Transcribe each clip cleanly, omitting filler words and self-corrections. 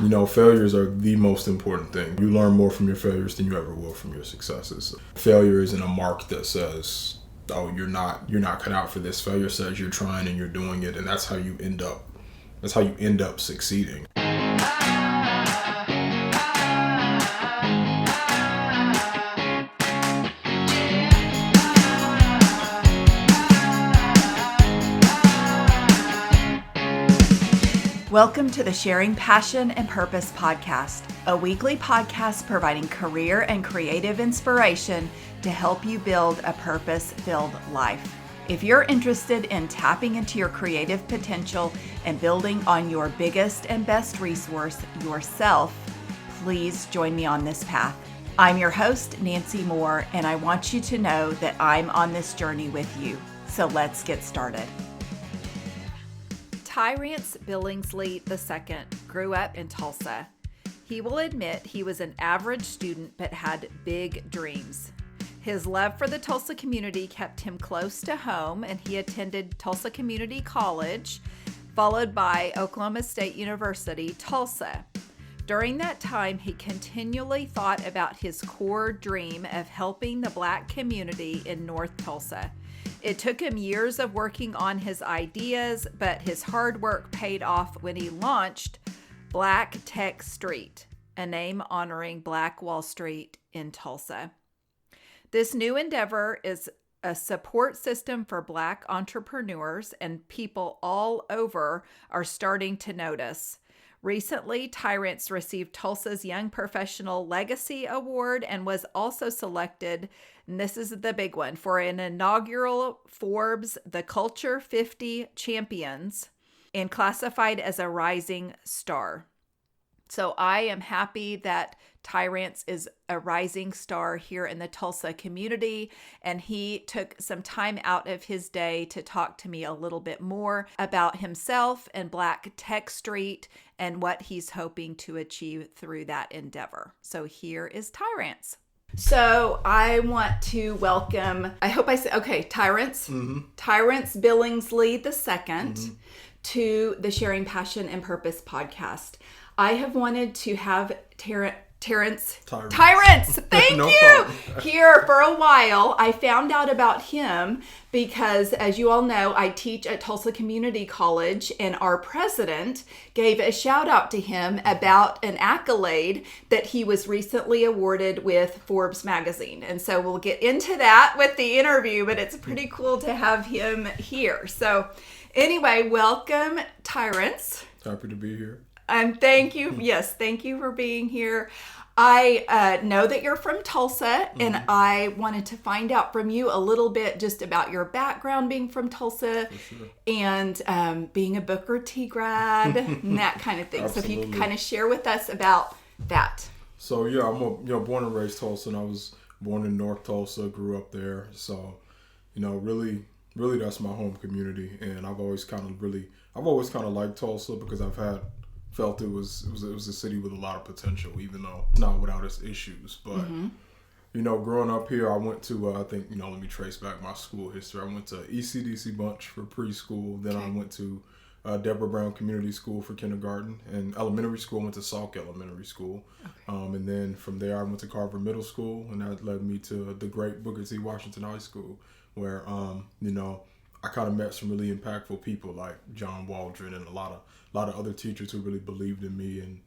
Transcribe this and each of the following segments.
Failures are the most important thing. You learn more from your failures than you ever will from your successes. Failure isn't a mark that says, oh, you're not cut out for this. Failure says you're trying and you're doing it, and that's how you end up succeeding. Welcome to the Sharing Passion and Purpose podcast, a weekly podcast providing career and creative inspiration to help you build a purpose-filled life. If you're interested in tapping into your creative potential and building on your biggest and best resource, yourself, please join me on this path. I'm your host, Nancy Moore, and I want you to know that I'm on this journey with you. So let's get started. Tyrance Billingsley II grew up in Tulsa. He will admit he was an average student but had big dreams. His love for the Tulsa community kept him close to home, and he attended Tulsa Community College, followed by Oklahoma State University, Tulsa. During that time, he continually thought about his core dream of helping the Black community in North Tulsa. It took him years of working on his ideas, but his hard work paid off when he launched Black Tech Street, a name honoring Black Wall Street in Tulsa. This new endeavor is a support system for Black entrepreneurs, and people all over are starting to notice. Recently, Tyrance received Tulsa's Young Professional Legacy Award and was also selected, and this is the big one, for an inaugural Forbes The Culture 50 Champions and classified as a rising star. So I am happy that Tyrance is a rising star here in the Tulsa community, and he took some time out of his day to talk to me a little bit more about himself and Black Tech Street and what he's hoping to achieve through that endeavor. So here is Tyrance. So I want to welcome, I hope I said, okay, Tyrance Billingsley II to the Sharing Passion and Purpose podcast. I have wanted to have Tyrance, thank No you, problem. Here for a while. I found out about him because, as you all know, I teach at Tulsa Community College, and our president gave a shout out to him about an accolade that he was recently awarded with Forbes magazine. And so we'll get into that with the interview, but it's pretty cool to have him here. So anyway, welcome, Tyrance. Happy to be here. And thank you. Yes, thank you for being here. I know that you're from Tulsa, and I wanted to find out from you a little bit just about your background being from Tulsa and being a Booker T grad and that kind of thing. Absolutely. So if you could kind of share with us about that. So yeah, I'm born and raised Tulsa, and I was born in North Tulsa, grew up there. So, really that's my home community, and I've always kind of liked Tulsa because I've felt it was a city with a lot of potential, even though it's not without its issues. But growing up here, I went to let me trace back my school history. I went to ECDC Bunch for preschool. Then I went to Deborah Brown Community School for kindergarten, and elementary school I went to Salk Elementary School. And then from there I went to Carver Middle School, and that led me to the great Booker T Washington High School, where I kind of met some really impactful people like John Waldron and a lot of other teachers who really believed in me and,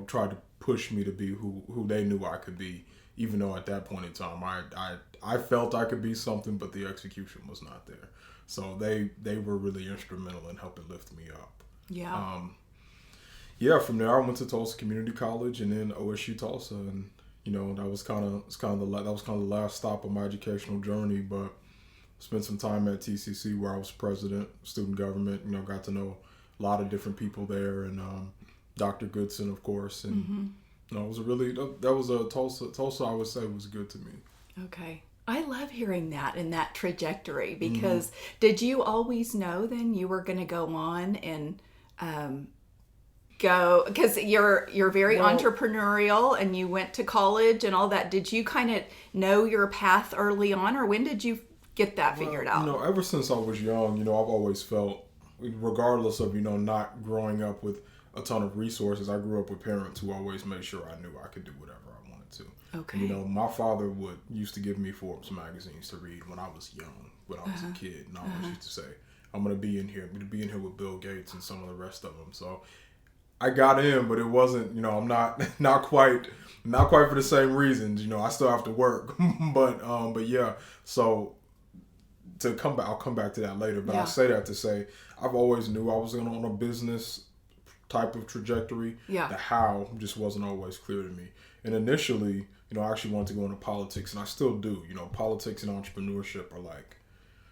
tried to push me to be who they knew I could be, even though at that point in time I felt I could be something, but the execution was not there. So they were really instrumental in helping lift me up. Yeah. From there I went to Tulsa Community College and then OSU Tulsa, and that was kind of the last stop of my educational journey, but spent some time at TCC where I was president, student government, got to know a lot of different people there, and Dr. Goodson, of course. And it was Tulsa, I would say, was good to me. Okay. I love hearing that and that trajectory because did you always know then you were going to go on and go, because you're very entrepreneurial and you went to college and all that. Did you kind of know your path early on, or when did you get that figured out? Ever since I was young, I've always felt, regardless of, not growing up with a ton of resources. I grew up with parents who always made sure I knew I could do whatever I wanted to. Okay. You know, my father used to give me Forbes magazines to read when I was young, when I was a kid, and I always used to say, I'm going to be in here. I'm going to be in here with Bill Gates and some of the rest of them. So I got in, but it wasn't, you know, I'm not quite for the same reasons. You know, I still have to work, but yeah. So to come back, I'll come back to that later. But I say that to say I've always knew I was on a business type of trajectory. Yeah. The how just wasn't always clear to me. And initially, you know, I actually wanted to go into politics, and I still do. You know, politics and entrepreneurship are like,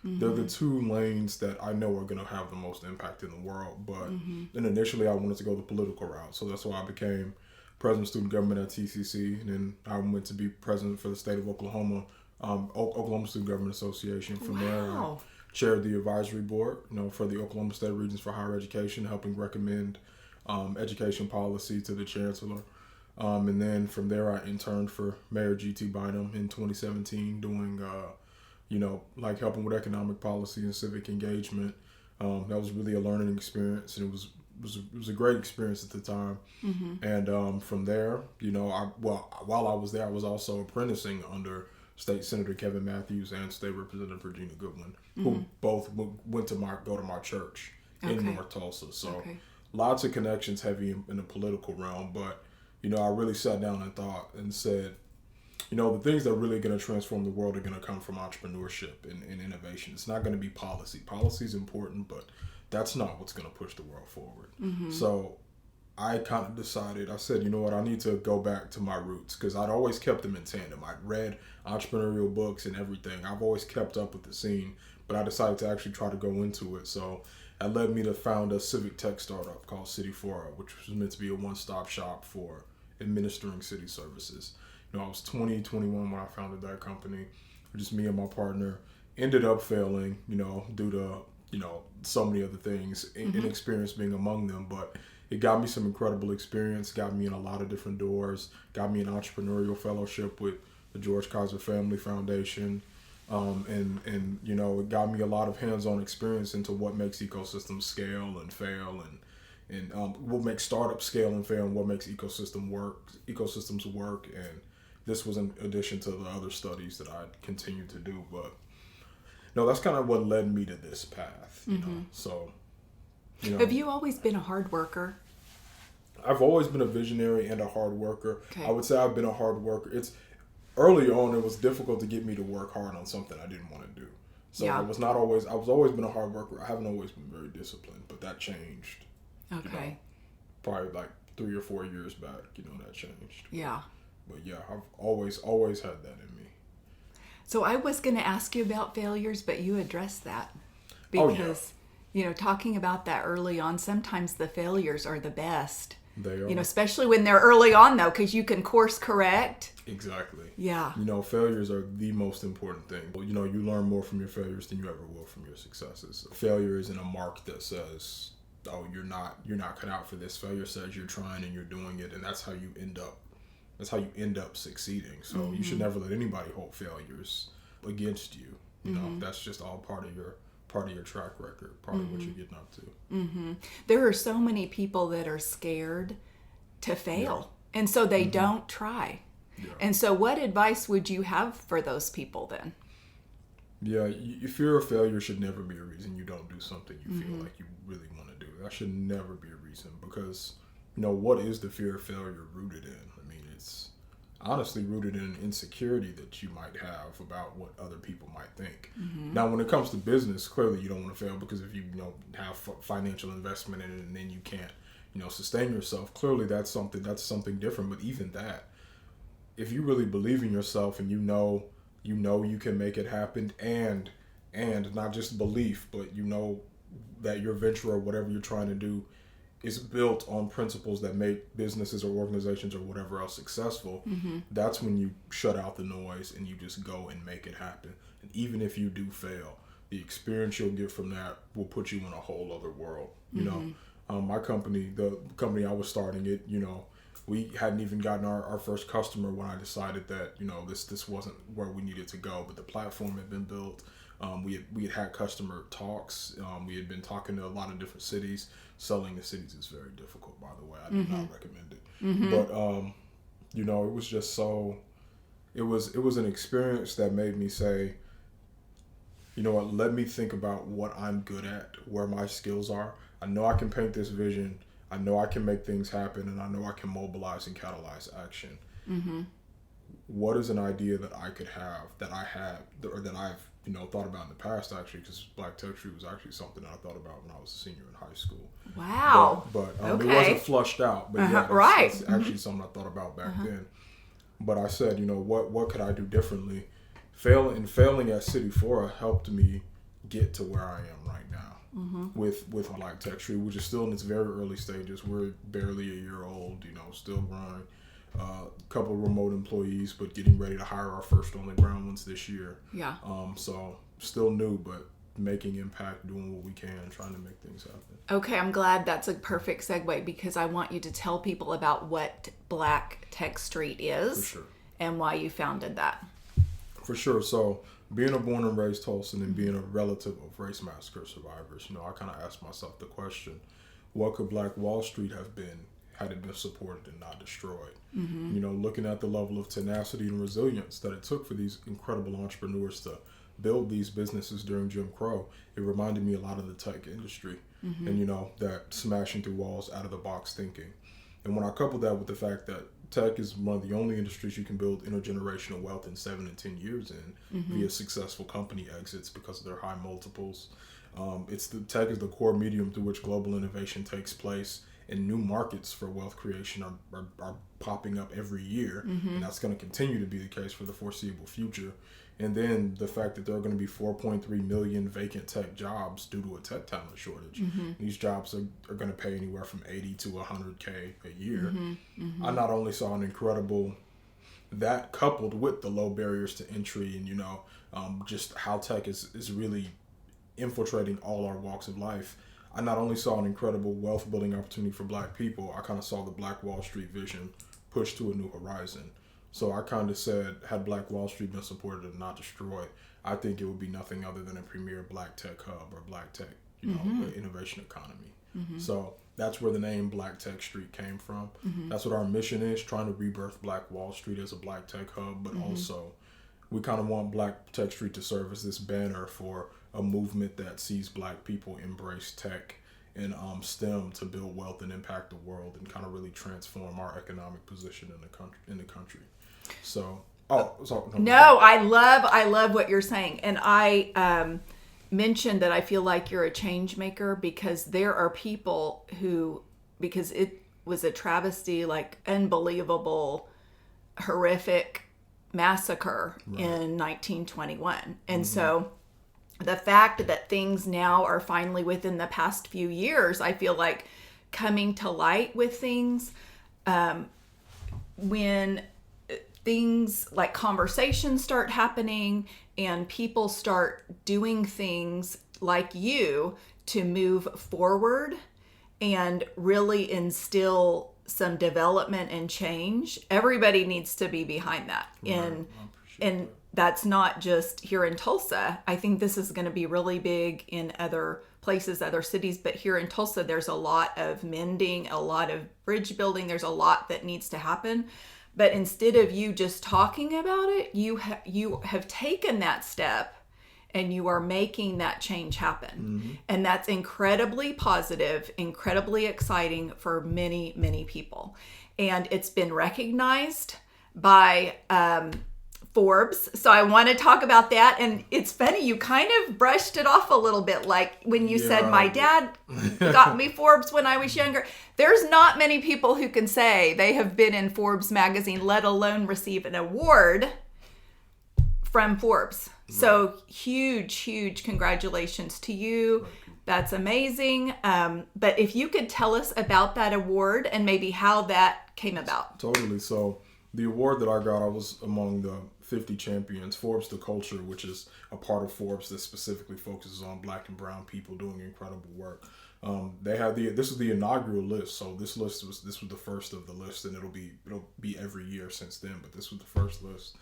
they're the two lanes that I know are going to have the most impact in the world. But then initially I wanted to go the political route. So that's why I became president of student government at TCC. And then I went to be president for the state of Oklahoma, Oklahoma Student Government Association. From there, I chaired the advisory board, you know, for the Oklahoma State Regents for Higher Education, helping recommend education policy to the chancellor. And then from there, I interned for Mayor G.T. Bynum in 2017, doing you know, like helping with economic policy and civic engagement. That was really a learning experience, and it was a great experience at the time. And from there, you know, while I was there, I was also apprenticing under State Senator Kevin Matthews and State Representative Regina Goodwin, who both went to go to my church in North Tulsa. So lots of connections heavy in the political realm. But, you know, I really sat down and thought and said, you know, the things that are really going to transform the world are going to come from entrepreneurship and innovation. It's not going to be policy. Policy is important, but that's not what's going to push the world forward. So I kind of decided, I said, you know what, I need to go back to my roots, because I'd always kept them in tandem. I'd read entrepreneurial books and everything. I've always kept up with the scene, but I decided to actually try to go into it. So that led me to found a civic tech startup called City4, which was meant to be a one-stop shop for administering city services. You know, I was 21 when I founded that company. Just me and my partner. Ended up failing, you know, due to, you know, so many other things, inexperience being among them. But it got me some incredible experience, got me in a lot of different doors, got me an entrepreneurial fellowship with the George Kaiser Family Foundation. And you know, it got me a lot of hands-on experience into what makes ecosystems scale and fail, and what makes startups scale and fail, and what makes ecosystems work. And this was in addition to the other studies that I continued to do. But no, that's kind of what led me to this path, you know. So, you know. Have you always been a hard worker? I've always been a visionary and a hard worker. Okay. I would say I've been a hard worker. Early on, it was difficult to get me to work hard on something I didn't want to do. So I've always been a hard worker. I haven't always been very disciplined, but that changed. Okay. You know, probably like 3 or 4 years back, you know, that changed. Yeah. But yeah, I've always had that in me. So I was going to ask you about failures, but you addressed that. Because, you know, talking about that early on, sometimes the failures are the best. They are. You know, especially when they're early on, though, because you can course correct. Exactly. Yeah. You know, failures are the most important thing. You know, you learn more from your failures than you ever will from your successes. Failure isn't a mark that says, oh, you're not cut out for this. Failure says you're trying and you're doing it, and that's how you end up succeeding. So you should never let anybody hold failures against you. You know, that's just all part of your track record, part of what you're getting up to. There are so many people that are scared to fail, and so they don't try. Yeah. And so what advice would you have for those people then? Yeah, fear of failure should never be a reason you don't do something you feel like you really want to do. That should never be a reason, because, you know, what is the fear of failure rooted in? I mean, it's honestly rooted in an insecurity that you might have about what other people might think. Now, when it comes to business, clearly you don't want to fail, because if you have financial investment in it and then you can't, sustain yourself, clearly that's something different. But even that, if you really believe in yourself and you know you can make it happen, and not just belief, but you know that your venture or whatever you're trying to do is built on principles that make businesses or organizations or whatever else successful, that's when you shut out the noise and you just go and make it happen. And even if you do fail, the experience you'll get from that will put you in a whole other world. My company, the company I was starting it, we hadn't even gotten our first customer when I decided that, this wasn't where we needed to go, but the platform had been built. We had customer talks. We had been talking to a lot of different cities. selling to cities is very difficult, by the way. I do not recommend it. But, you know, it was just so, it was an experience that made me say, you know what, let me think about what I'm good at, where my skills are. I know I can paint this vision. I know I can make things happen, and I know I can mobilize and catalyze action. What is an idea that I could have, that I have, or that I've, you know, thought about in the past, actually, because Black Tech Street was actually something that I thought about when I was a senior in high school. Wow. But okay. It wasn't flushed out, but yeah, right. That's actually something I thought about back then. But I said, you know, what could I do differently? Failing at City Fora helped me get to where I am right now with Black Tech Street, which is still in its very early stages. We're barely a year old, you know, still growing. Couple of remote employees, but getting ready to hire our first on the ground ones this year. Yeah. So still new, but making impact, doing what we can, trying to make things happen. Okay, I'm glad that's a perfect segue, because I want you to tell people about what Black Tech Street is. For sure. And why you founded that. For sure. So being a born and raised Tulsan and being a relative of race massacre survivors, you know, I kind of asked myself the question, what could Black Wall Street have been had it been supported and not destroyed? You know, looking at the level of tenacity and resilience that it took for these incredible entrepreneurs to build these businesses during Jim Crow, it reminded me a lot of the tech industry and, you know, that smashing through walls, out of the box thinking. And when I coupled that with the fact that tech is one of the only industries you can build intergenerational wealth in 7 and 10 years in via successful company exits because of their high multiples. Tech is the core medium through which global innovation takes place, and new markets for wealth creation are popping up every year, and that's going to continue to be the case for the foreseeable future. And then the fact that there are going to be 4.3 million vacant tech jobs due to a tech talent shortage. These jobs are going to pay anywhere from 80 to 100K a year. I not only saw an incredible, that coupled with the low barriers to entry and, you know, just how tech is really infiltrating all our walks of life. I not only saw an incredible wealth building opportunity for Black people, I kind of saw the Black Wall Street vision push to a new horizon. So I kind of said, had Black Wall Street been supported and not destroyed, I think it would be nothing other than a premier Black tech hub or Black tech, you know, innovation economy. So that's where the name Black Tech Street came from. That's what our mission is, trying to rebirth Black Wall Street as a Black tech hub, but also we kind of want Black Tech Street to serve as this banner for a movement that sees Black people embrace tech and STEM to build wealth and impact the world and kind of really transform our economic position in the country. So, I love what you're saying, and I mentioned that I feel like you're a change maker, because there are people who, because it was a travesty, like unbelievable, horrific massacre in 1921, and so the fact that things now are finally, within the past few years, I feel like coming to light with things, when things like conversations start happening and people start doing things like you to move forward and really instill some development and change, everybody needs to be behind that. And that's not just here in Tulsa. I think this is going to be really big in other places, other cities, but here in Tulsa, there's a lot of mending, a lot of bridge building. There's a lot that needs to happen. But instead of you just talking about it, you have taken that step and you are making that change happen. And that's incredibly positive, incredibly exciting for many, many people. And it's been recognized by Forbes. So I want to talk about that. And it's funny, you kind of brushed it off a little bit. Like when you said, my dad got me Forbes when I was younger. There's not many people who can say they have been in Forbes magazine, let alone receive an award from Forbes. So huge congratulations to you. That's amazing. But if you could tell us about that award and maybe how that came about. Totally. So the award that I got, I was among the 50 champions. Forbes The Culture, which is a part of Forbes that specifically focuses on Black and brown people doing incredible work. They had this was the inaugural list, so this was the first of the list, and it'll be every year since then. But this was the first list.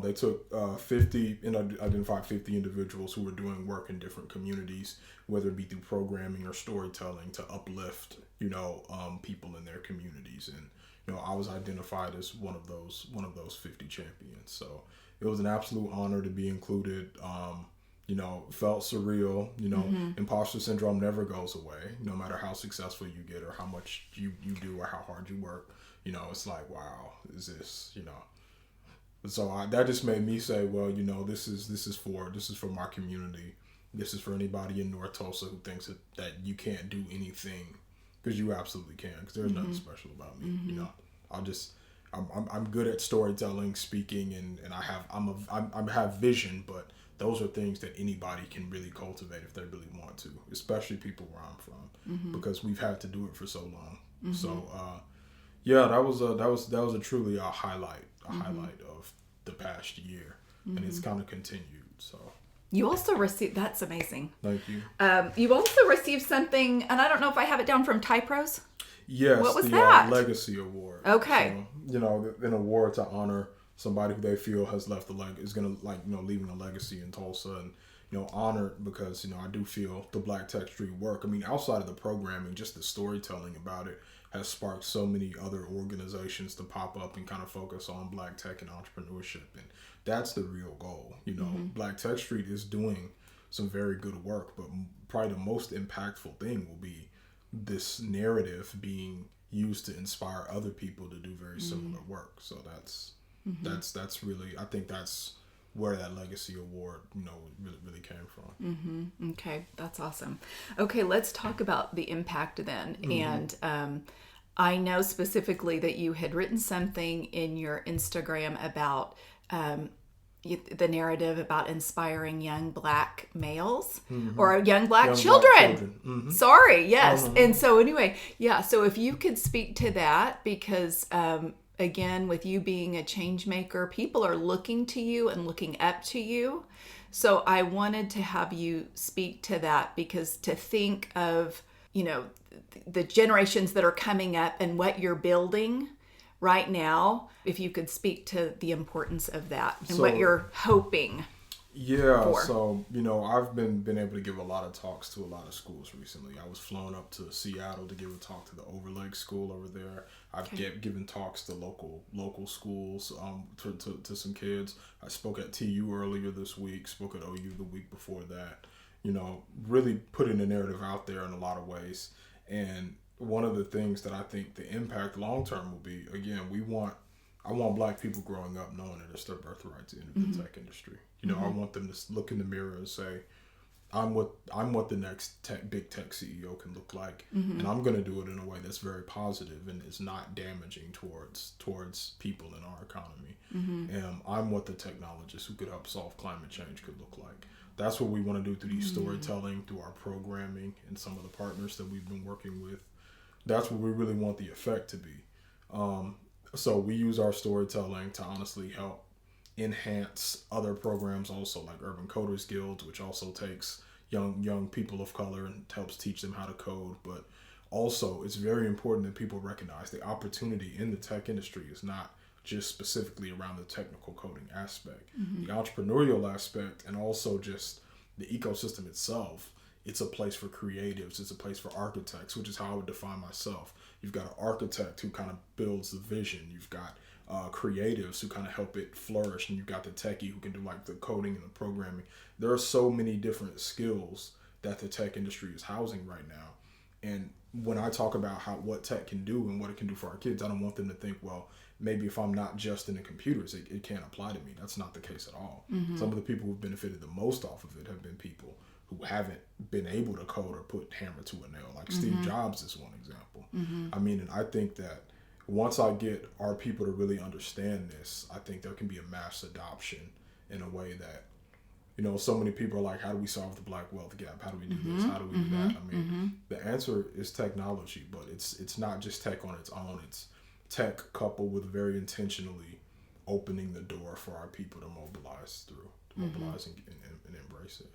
They took 50 and identified 50 individuals who were doing work in different communities, whether it be through programming or storytelling, to uplift, people in their communities. And I was identified as one of those 50 champions. So it was an absolute honor to be included. Felt surreal. Imposter syndrome never goes away, no matter how successful you get or how much you do or how hard you work. It's like, wow, is this, So that just made me say, well, this is for my community. This is for anybody in North Tulsa who thinks that you can't do anything, because you absolutely can. Because there's nothing special about me. I'm good at storytelling, speaking, and I have vision, but those are things that anybody can really cultivate if they really want to, especially people where I'm from, because we've had to do it for so long. So, that was a truly a highlight of the past year, and it's kind of continued. So you also received, that's amazing. Thank you. You also received something, and I don't know if I have it down from Typros. Yes, what was the that? Legacy Award. Okay. So, an award to honor somebody who they feel has left is gonna leaving a legacy in Tulsa, and honored because I do feel the Black Tech Street work. I mean, outside of the programming, just the storytelling about it has sparked so many other organizations to pop up and kind of focus on Black tech and entrepreneurship, and that's the real goal. Black Tech Street is doing some very good work, but probably the most impactful thing will be this narrative being used to inspire other people to do very similar work. So that's really, I think that's where that Legacy Award, really came from. Okay, that's awesome. Okay, let's talk about the impact then. And I know specifically that you had written something in your Instagram about the narrative about inspiring young Black males or young Black children. Sorry, yes. And so anyway, so if you could speak to that, because again, with you being a change maker, people are looking to you and looking up to you. So I wanted to have you speak to that, because to think of, the generations that are coming up and what you're building right now, if you could speak to the importance of that and what you're hoping. For. So, I've been able to give a lot of talks to a lot of schools recently. I was flown up to Seattle to give a talk to the Overlake School over there. I've given talks to local schools to some kids. I spoke at TU earlier this week, spoke at OU the week before that. Really putting the narrative out there in a lot of ways. And one of the things that I think the impact long term will be, again, I want Black people growing up knowing that it's their birthright to enter the tech industry. I want them to look in the mirror and say, I'm what the next big tech CEO can look like, and I'm going to do it in a way that's very positive and is not damaging towards people in our economy. And I'm what the technologist who could help solve climate change could look like. That's what we want to do through these storytelling, through our programming, and some of the partners that we've been working with. That's what we really want the effect to be. So we use our storytelling to honestly help enhance other programs also, like Urban Coders Guild, which also takes young people of color and helps teach them how to code. But also, it's very important that people recognize the opportunity in the tech industry is not just specifically around the technical coding aspect, the entrepreneurial aspect, and also just the ecosystem itself. It's a place for creatives. It's a place for architects, which is how I would define myself. You've got an architect who kind of builds the vision. You've got creatives who kind of help it flourish. And you've got the techie who can do like the coding and the programming. There are so many different skills that the tech industry is housing right now. And when I talk about what tech can do and what it can do for our kids, I don't want them to think, well, maybe if I'm not just in the computers, it can't apply to me. That's not the case at all. Some of the people who've benefited the most off of it have been people who haven't been able to code or put hammer to a nail. Like Steve Jobs is one example. I mean, and I think that once I get our people to really understand this, I think there can be a mass adoption in a way that, so many people are like, how do we solve the Black wealth gap? How do we do this? How do we do that? I mean, the answer is technology, but it's not just tech on its own. It's tech coupled with very intentionally opening the door for our people to mobilize through, mobilize and embrace it.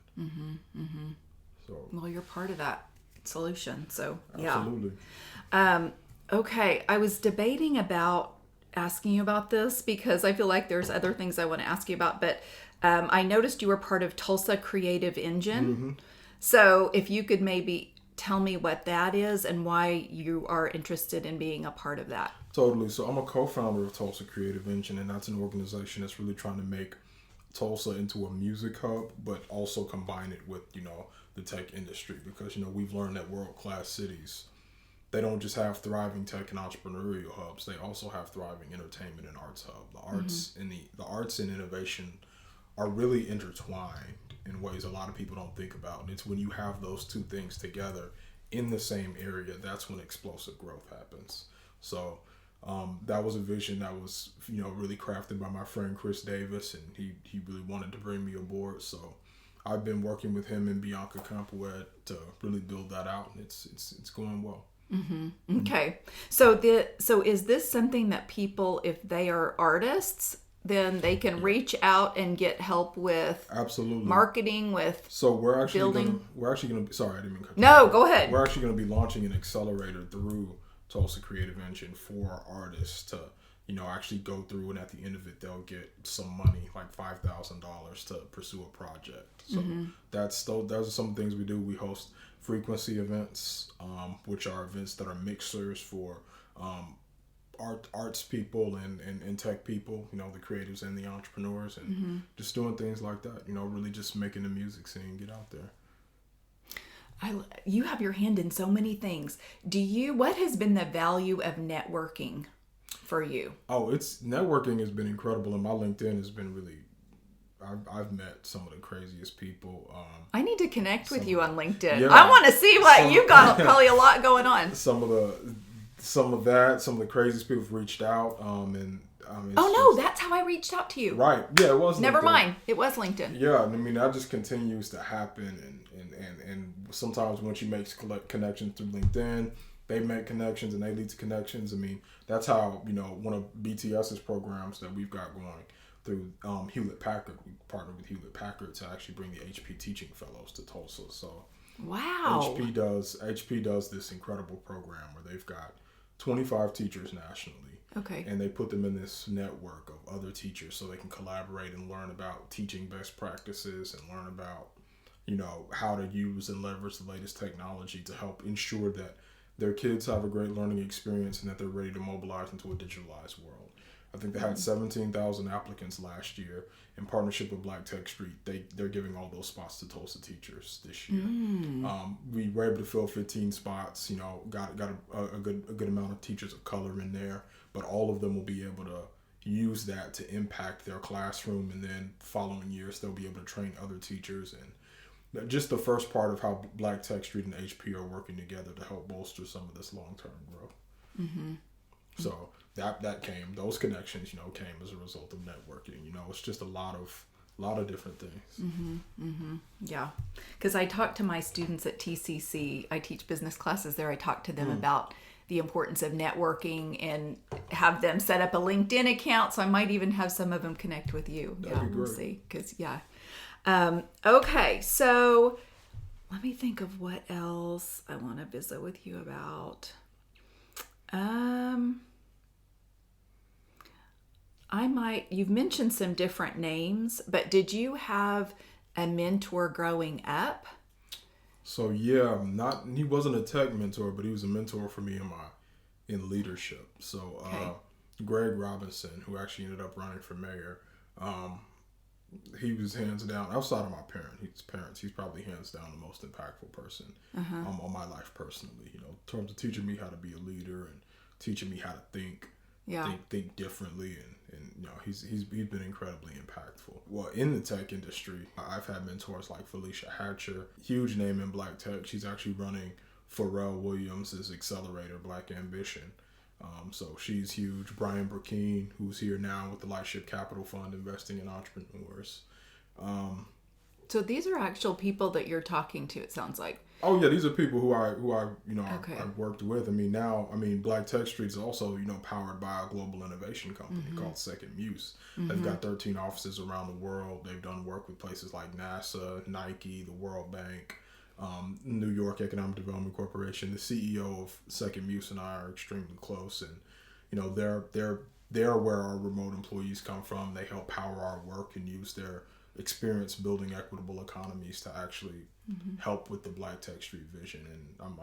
So, well, you're part of that solution. So, absolutely. Okay. I was debating about asking you about this because I feel like there's other things I want to ask you about. But I noticed you were part of Tulsa Creative Engine. Mm-hmm. So if you could maybe tell me what that is and why you are interested in being a part of that. Totally. So I'm a co-founder of Tulsa Creative Engine, and that's an organization that's really trying to make Tulsa into a music hub, but also combine it with, the tech industry, because, we've learned that world-class cities, they don't just have thriving tech and entrepreneurial hubs. They also have thriving entertainment and arts hub. The arts and the arts and innovation are really intertwined in ways a lot of people don't think about. And it's when you have those two things together in the same area, that's when explosive growth happens. So that was a vision that was, really crafted by my friend Chris Davis, and he really wanted to bring me aboard. So I've been working with him and Bianca Campuet to really build that out, and it's going well. Mm-hmm. Okay. So is this something that people, if they are artists, then they can reach out and get help with? Absolutely. Marketing with. So we're actually building. We're actually going to. Sorry, I didn't mean to cut you No, off. go ahead. We're actually going to be launching an accelerator through Tulsa Creative Engine for artists to, actually go through, and at the end of it, they'll get some money, like $5,000, to pursue a project. So those are some things we do. We host frequency events, which are events that are mixers for arts people and tech people, the creatives and the entrepreneurs, and just doing things like that, really just making the music scene get out there. You have your hand in so many things. What has been the value of networking for you? Oh, networking has been incredible, and my LinkedIn has been really, I've met some of the craziest people. I need to connect with you on LinkedIn. Yeah, I want to see what you got. Probably a lot going on. Some of the craziest people have reached out, and that's how I reached out to you. Right. Yeah, it was. Never LinkedIn. mind. It was LinkedIn. Yeah, I mean, that just continues to happen, and sometimes once you make connections through LinkedIn, they make connections and they lead to connections. I mean, that's how, one of BTS's programs that we've got going through Hewlett Packard. We partnered with Hewlett Packard to actually bring the HP Teaching Fellows to Tulsa. So wow, HP does this incredible program where they've got 25 teachers nationally. Okay. And they put them in this network of other teachers so they can collaborate and learn about teaching best practices and learn about, how to use and leverage the latest technology to help ensure that their kids have a great learning experience and that they're ready to mobilize into a digitalized world. I think they had 17,000 applicants last year. In partnership with Black Tech Street, they're giving all those spots to Tulsa teachers this year. We were able to fill 15 spots. Got a good amount of teachers of color in there, but all of them will be able to use that to impact their classroom, and then following years they'll be able to train other teachers. And just the first part of how Black Tech Street and HP are working together to help bolster some of this long-term growth. Mm-hmm. So those connections, came as a result of networking. It's just a lot of different things. Mm-hmm. Mm-hmm. Yeah. Because I talk to my students at TCC. I teach business classes there. I talk to them about the importance of networking and have them set up a LinkedIn account. So I might even have some of them connect with you. That'd be great. We'll see. Because, okay. So let me think of what else I want to visit with you about. You've mentioned some different names, but did you have a mentor growing up? So yeah, he wasn't a tech mentor, but he was a mentor for me in leadership. So Greg Robinson, who actually ended up running for mayor, he was hands down, outside of my parents, he's probably hands down the most impactful person on my life personally. In terms of teaching me how to be a leader and teaching me how to think differently, and he's been incredibly impactful. Well, in the tech industry, I've had mentors like Felicia Hatcher, huge name in Black Tech. She's actually running Pharrell Williams' accelerator, Black Ambition. So she's huge. Brian Burkeen, who's here now with the Lightship Capital Fund, investing in entrepreneurs. So these are actual people that you're talking to, it sounds like. Oh yeah, these are people who I I've worked with. Black Tech Street is also, powered by a global innovation company called Second Muse. They've got 13 offices around the world. They've done work with places like NASA, Nike, the World Bank, New York Economic Development Corporation. The CEO of Second Muse and I are extremely close, and they're they're where our remote employees come from. They help power our work and use their experience building equitable economies to actually help with the Black Tech Street vision. And I'm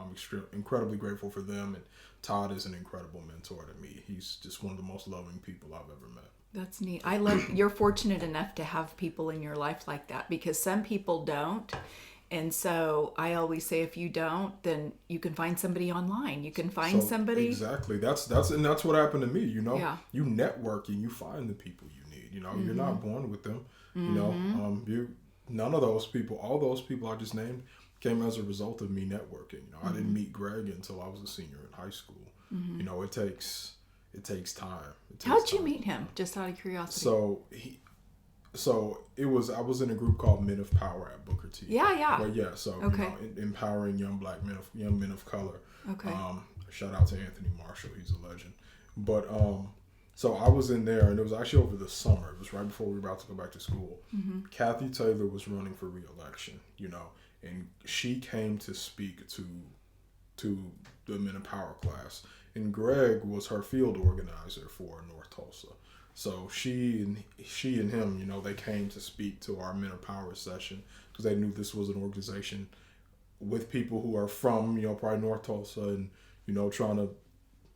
incredibly grateful for them. And Todd is an incredible mentor to me. He's just one of the most loving people I've ever met. That's neat. I love, you're fortunate enough to have people in your life like that, because some people don't. And so I always say, if you don't, then you can find somebody online. You can find somebody. Exactly. That's what happened to me. You network and you find the people you need. You're not born with them. None of those people, all those people I just named, came as a result of me networking. I didn't meet Greg until I was a senior in high school. It takes time. How'd you meet him? Just out of curiosity. I was in a group called Men of Power at Booker T. Yeah. Empowering young black men, young men of color. Okay. Shout out to Anthony Marshall, he's a legend. But so I was in there, and it was actually over the summer. It was right before we were about to go back to school. Kathy Taylor was running for re-election, and she came to speak to the Men of Power class. And Greg was her field organizer for North Tulsa. So she and him, they came to speak to our Men of Power session because they knew this was an organization with people who are from, probably North Tulsa and, trying to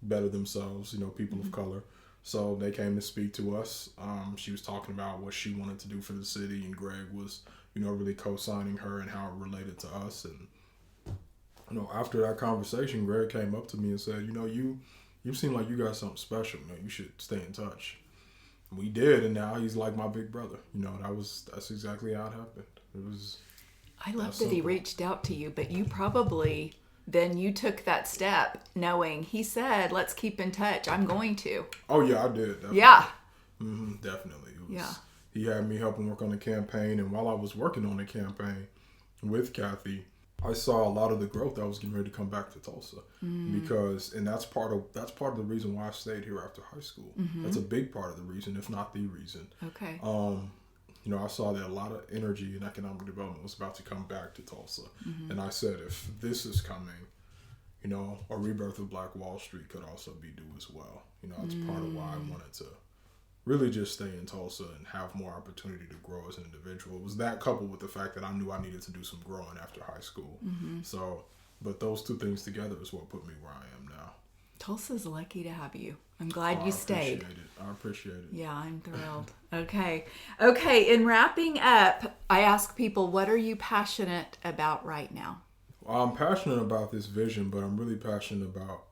better themselves, people of color. So they came to speak to us. She was talking about what she wanted to do for the city, and Greg was, really co-signing her and how it related to us. And after that conversation, Greg came up to me and said, you seem like you got something special. You should stay in touch. And we did, and now he's like my big brother. That's exactly how it happened. I love that he reached out to you, but you probably then you took that step knowing he said, let's keep in touch. I'm going to. Oh yeah, I did. Definitely. Yeah. Definitely. He had me helping work on the campaign, and while I was working on the campaign with Kathy, I saw a lot of the growth that was getting ready to come back to Tulsa, because that's part of the reason why I stayed here after high school. That's a big part of the reason, if not the reason. Okay. I saw that a lot of energy and economic development was about to come back to Tulsa, and I said, if this is coming, a rebirth of Black Wall Street could also be due as well. That's part of why I wanted to really just stay in Tulsa and have more opportunity to grow as an individual. It was that coupled with the fact that I knew I needed to do some growing after high school. So, but those two things together is what put me where I am now. Tulsa's lucky to have you. I'm glad you stayed. I appreciate it. Yeah, I'm thrilled. Okay. In wrapping up, I ask people, what are you passionate about right now? Well, I'm passionate about this vision, but I'm really passionate about,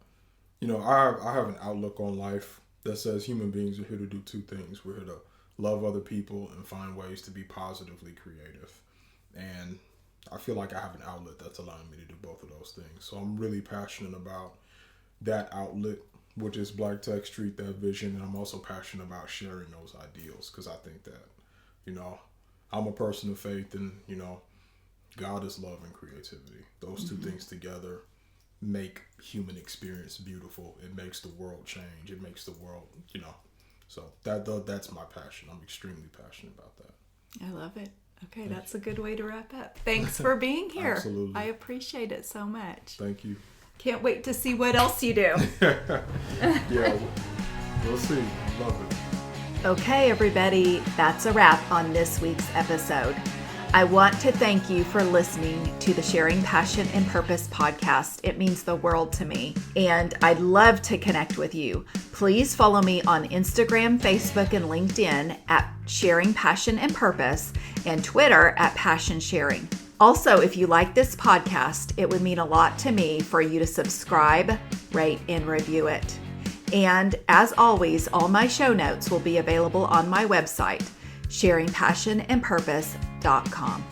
I have an outlook on life that says human beings are here to do two things. We're here to love other people and find ways to be positively creative. And I feel like I have an outlet that's allowing me to do both of those things. So I'm really passionate about that outlet, which is Black Tech Street, that vision. And I'm also passionate about sharing those ideals, because I think that, I'm a person of faith, and, God is love and creativity. Those two things together make human experience beautiful. It makes the world change. It makes the world, so that's my passion. I'm extremely passionate about that. I love it. Okay, that's a good way to wrap up. Thanks for being here. Absolutely. I appreciate it so much. Thank you. Can't wait to see what else you do. Yeah, we'll see. Love it. Okay, everybody, that's a wrap on this week's episode. I want to thank you for listening to the Sharing Passion and Purpose podcast. It means the world to me, and I'd love to connect with you. Please follow me on Instagram, Facebook, and LinkedIn at Sharing Passion and Purpose, and Twitter at Passion Sharing. Also, if you like this podcast, it would mean a lot to me for you to subscribe, rate, and review it. And as always, all my show notes will be available on my website, sharingpassionandpurpose.com.